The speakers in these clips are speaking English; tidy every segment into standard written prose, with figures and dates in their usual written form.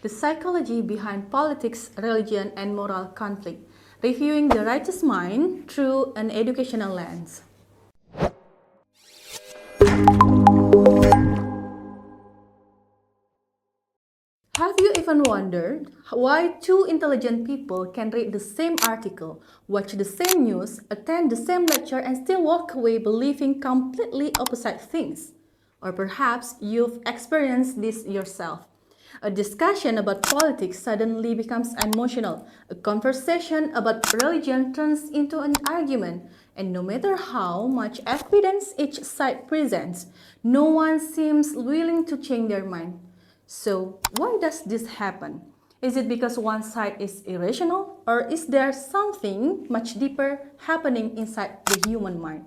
the psychology behind politics, religion, and moral conflict, reviewing the righteous mind through an educational lens. Have you even wondered why two intelligent people can read the same article, watch the same news, attend the same lecture, and still walk away believing completely opposite things? Or perhaps you've experienced this yourself. A discussion about politics suddenly becomes emotional. A conversation about religion turns into an argument. And no matter how much evidence each side presents, no one seems willing to change their mind. So, why does this happen? Is it because one side is irrational, or is there something much deeper happening inside the human mind?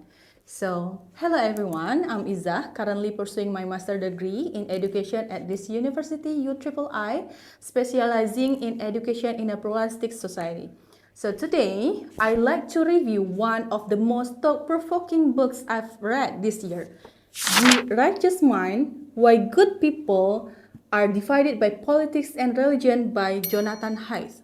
So, hello everyone, I'm Izzah, currently pursuing my master's degree in education at this university, UIII, specializing in education in a pluralistic society. So today, I'd like to review one of the most thought-provoking books I've read this year, The Righteous Mind, Why Good People are Divided by Politics and Religion by Jonathan Haidt.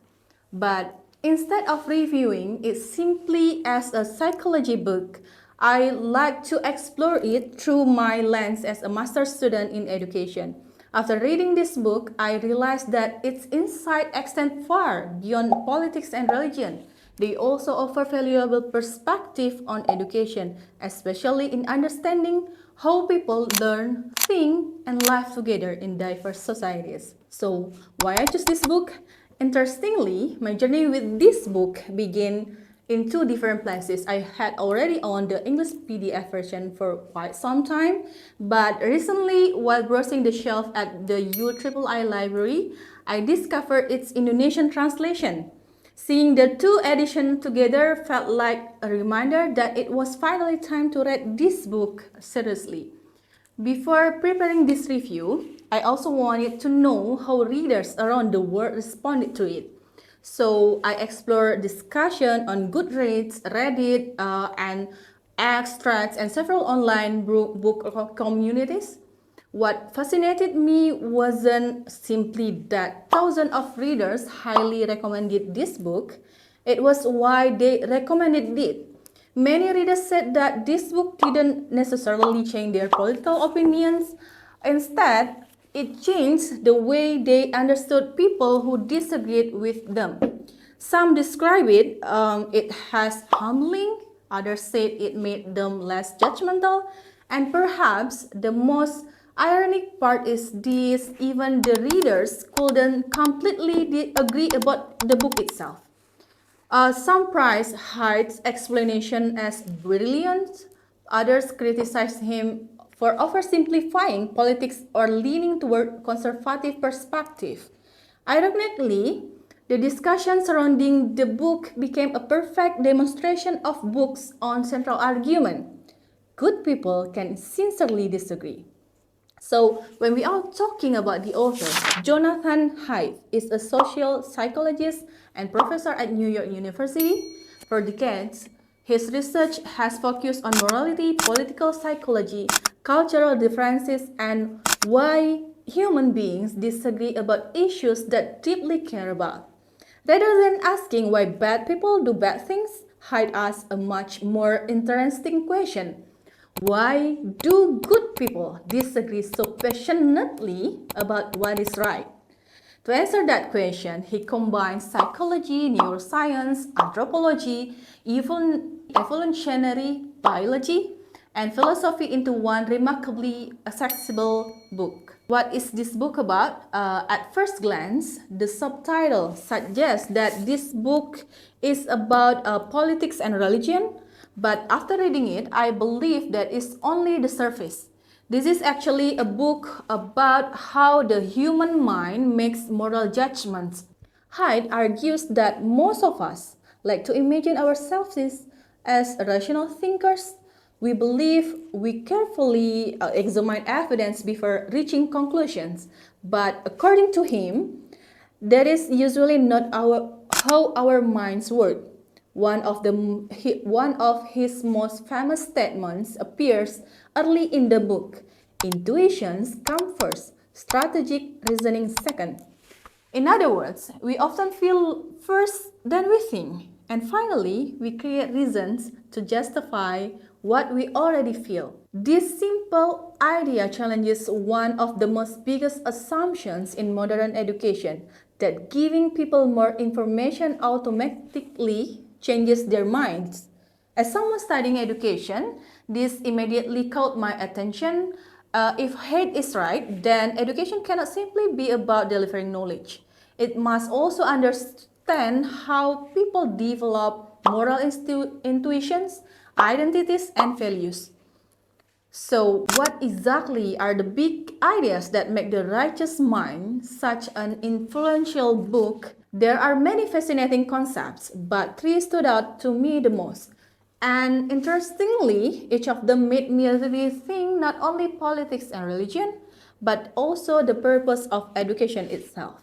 But instead of reviewing it simply as a psychology book, I like to explore it through my lens as a master's student in education. After reading this book, I realized that its insight extend far beyond politics and religion. They also offer valuable perspective on education, especially in understanding how people learn, think, and live together in diverse societies. So, why I choose this book? Interestingly, my journey with this book began in two different places. I had already owned the English PDF version for quite some time, but recently, while browsing the shelf at the UIII library, I discovered its Indonesian translation. Seeing the two editions together felt like a reminder that it was finally time to read this book seriously. Before preparing this review, I also wanted to know how readers around the world responded to it. So I explored discussion on Goodreads, Reddit, and X, Threads, and several online book communities. What fascinated me wasn't simply that thousands of readers highly recommended this book, it was why they recommended it. Many readers said that this book didn't necessarily change their political opinions. Instead, it changed the way they understood people who disagreed with them. Some describe it as humbling, others said it made them less judgmental, and perhaps the most ironic part is this: even the readers couldn't completely agree about the book itself. Some praised Haidt's explanation as brilliant, others criticized him for oversimplifying politics or leaning toward conservative perspective. Ironically, the discussion surrounding the book became a perfect demonstration of books on central argument. Good people can sincerely disagree. So, when we are talking about the author, Jonathan Haidt is a social psychologist and professor at New York University. For decades, his research has focused on morality, political psychology, cultural differences, and why human beings disagree about issues that deeply care about. Rather than asking why bad people do bad things, Haidt asks a much more interesting question. Why do good people disagree so passionately about what is right? To answer that question, he combines psychology, neuroscience, anthropology, evolutionary biology, and philosophy into one remarkably accessible book. What is this book about? At first glance, the subtitle suggests that this book is about politics and religion, but after reading it, I believe that it's only the surface. This is actually a book about how the human mind makes moral judgments. Haidt argues that most of us like to imagine ourselves as rational thinkers. We believe we carefully examine evidence before reaching conclusions, but according to him, that is usually not how our minds work. One of his most famous statements appears early in the book. Intuitions come first, strategic reasoning second. In other words, we often feel first, then we think, and finally, we create reasons to justify what we already feel. This simple idea challenges one of the most biggest assumptions in modern education, that giving people more information automatically changes their minds. As someone studying education, this immediately caught my attention. If Haidt is right, then education cannot simply be about delivering knowledge. It must also understand how people develop moral intuitions, identities, and values. So, what exactly are the big ideas that make The Righteous Mind such an influential book? There are many fascinating concepts, but three stood out to me the most. And interestingly, each of them made me rethink not only politics and religion, but also the purpose of education itself.